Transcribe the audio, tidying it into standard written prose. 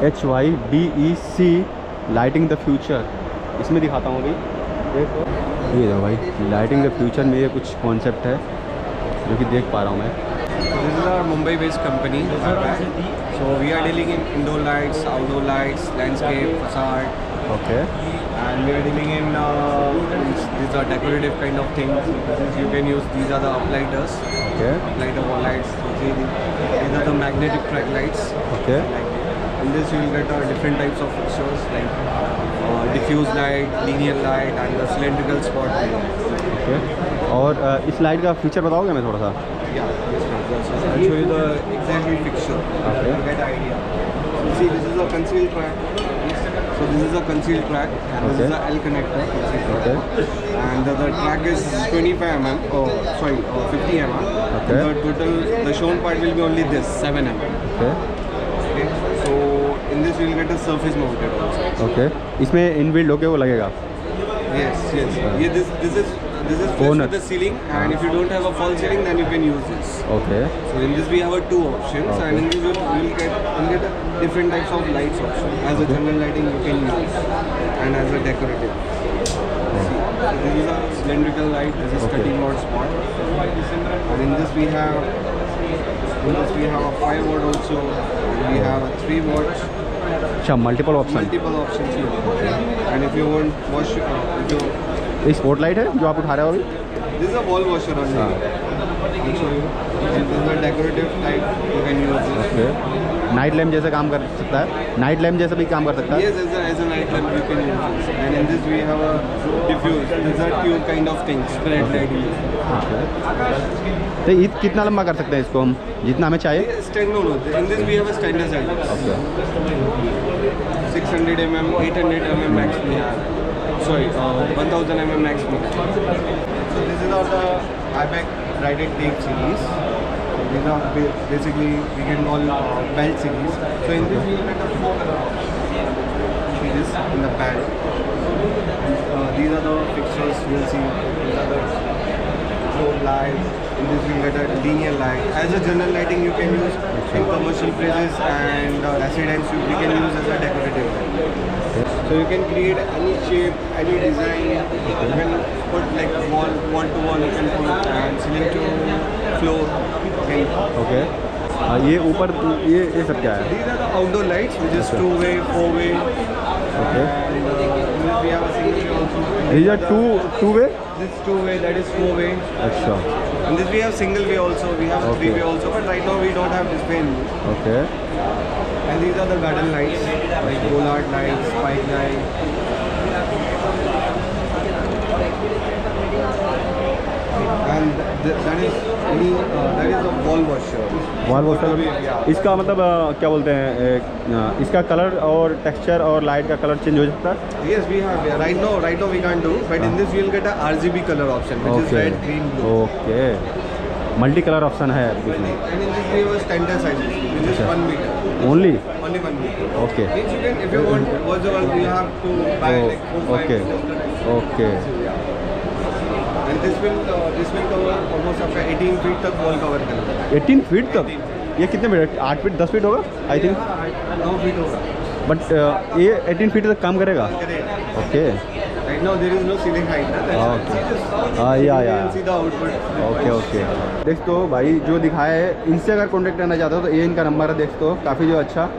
HYDEC lighting the future. इसमें दिखाता हूँ अभी, देखो ये देखो भाई, लाइटिंग द फ्यूचर में ये कुछ कॉन्सेप्ट है जो कि देख पा रहा हूँ मैं। This is our Mumbai-based company. So we are dealing in indoor lights, outdoor lights, landscape, facade. Okay And we are dealing in these are decorative kind of things. You can use, these are the uplighters. Okay Uplighter wall lights. So these are the magnetic track lights. Okay In this you will get different types of fixtures like diffuse light, linear light, and the cylindrical spot light. Okay. और इस light का feature बताओगे मैं थोड़ा सा? Yeah, yes, so I'll show you the exactly fixture. Okay. You get idea. So see, this is a concealed track. So this is a concealed track, and this is a L connector. Okay. And the track is 25 mm. Oh, sorry, 50 mm. Okay. The total, the shown part will be only this 7 mm. Okay Okay. So in this you will get a surface mounted also. Okay. इसमें inbuilt होके वो लगेगा? Yes, yes. Yeah, this is fixed Bonus. with the ceiling, and if you don't have a false ceiling, then you can use this. Okay So in this we have two options, Okay. and in this you'll get different types of lights option. As a general lighting you can use, and as a decorative. See, so this is a cylindrical light. This is Okay. 30 watt spot, and in this we have a 5 watt also. And we have a 3 watt. अच्छा, multiple option. Multiple options here. And if you want wash, if you, ये spot light है जो आप उठा रहे हो अभी? this is a wall washer only. I'll show you. This is a decorative type. You can use this. Okay. Night lamp जैसा काम कर सकता है? नाइट लैम्प जैसा भी काम कर सकता है? Yes, as a night lamp you can use this. And in this we have a diffuse. This is a tube kind of thing, spread lighting. तो ये कितना लंबा कर सकते हैं इसको हम, जितना हमें चाहिए? Stand no. In this we have a standard size. Okay 600 mm, 800 mm max we have. Sorry, 1000 mm max we have. So this is all the IBEC braided tape series. These are basically we can call belt series. So in this we will get a 4 color option. See this in the belt. These are the fixtures you will see. These are the floor lights. In this we get a linear light. As a general lighting you can use in commercial places, and residence we can use as a decorative light. So you can create any shape, any design. You can put like wall to wall. You can put and ceiling to floor. Okay. Okay. ये ऊपर ये सब क्या है? These are the outdoor lights, which is 2-way, 4-way. Okay. And we have a single way also. These are two way? This is 2-way, that is 4-way. अच्छा And this we have single way also. We have Okay. 3-way also, but right now we don't have display in this. Okay And these are the garden lights, like bollard lights, spike lights. And that is a wall washer. Wall washer. Yeah. इसका मतलब क्या बोलते हैं, इसका colour और texture और light का colour change हो सकता है? Yes, we have. Yeah. Right now we can't do. But in this we will get a RGB color option, which is red, green, blue. Okay, multi colour option है इसमें? And in this we have a standard size, which is 1 meter. Only? Only 1 meter. Okay Means you can, if you want virtual, you have to buy like 4-5. Okay okay. And this will cover almost up to 18 feet तक wall cover करेगा. 18 feet तक? ये कितने feet, 8 feet 10 feet होगा I think? 9 feet होगा. But ये 18 feet तक काम करेगा? करेगा. Okay Right now there is no ceiling height. Na? That's why. Okay. See this? या You can see the output. Okay okay. देख तो भाई जो दिखाया है, इनसे अगर कॉन्टेक्ट करना चाहते हो तो ये इनका नंबर है, देख तो काफ़ी जो अच्छा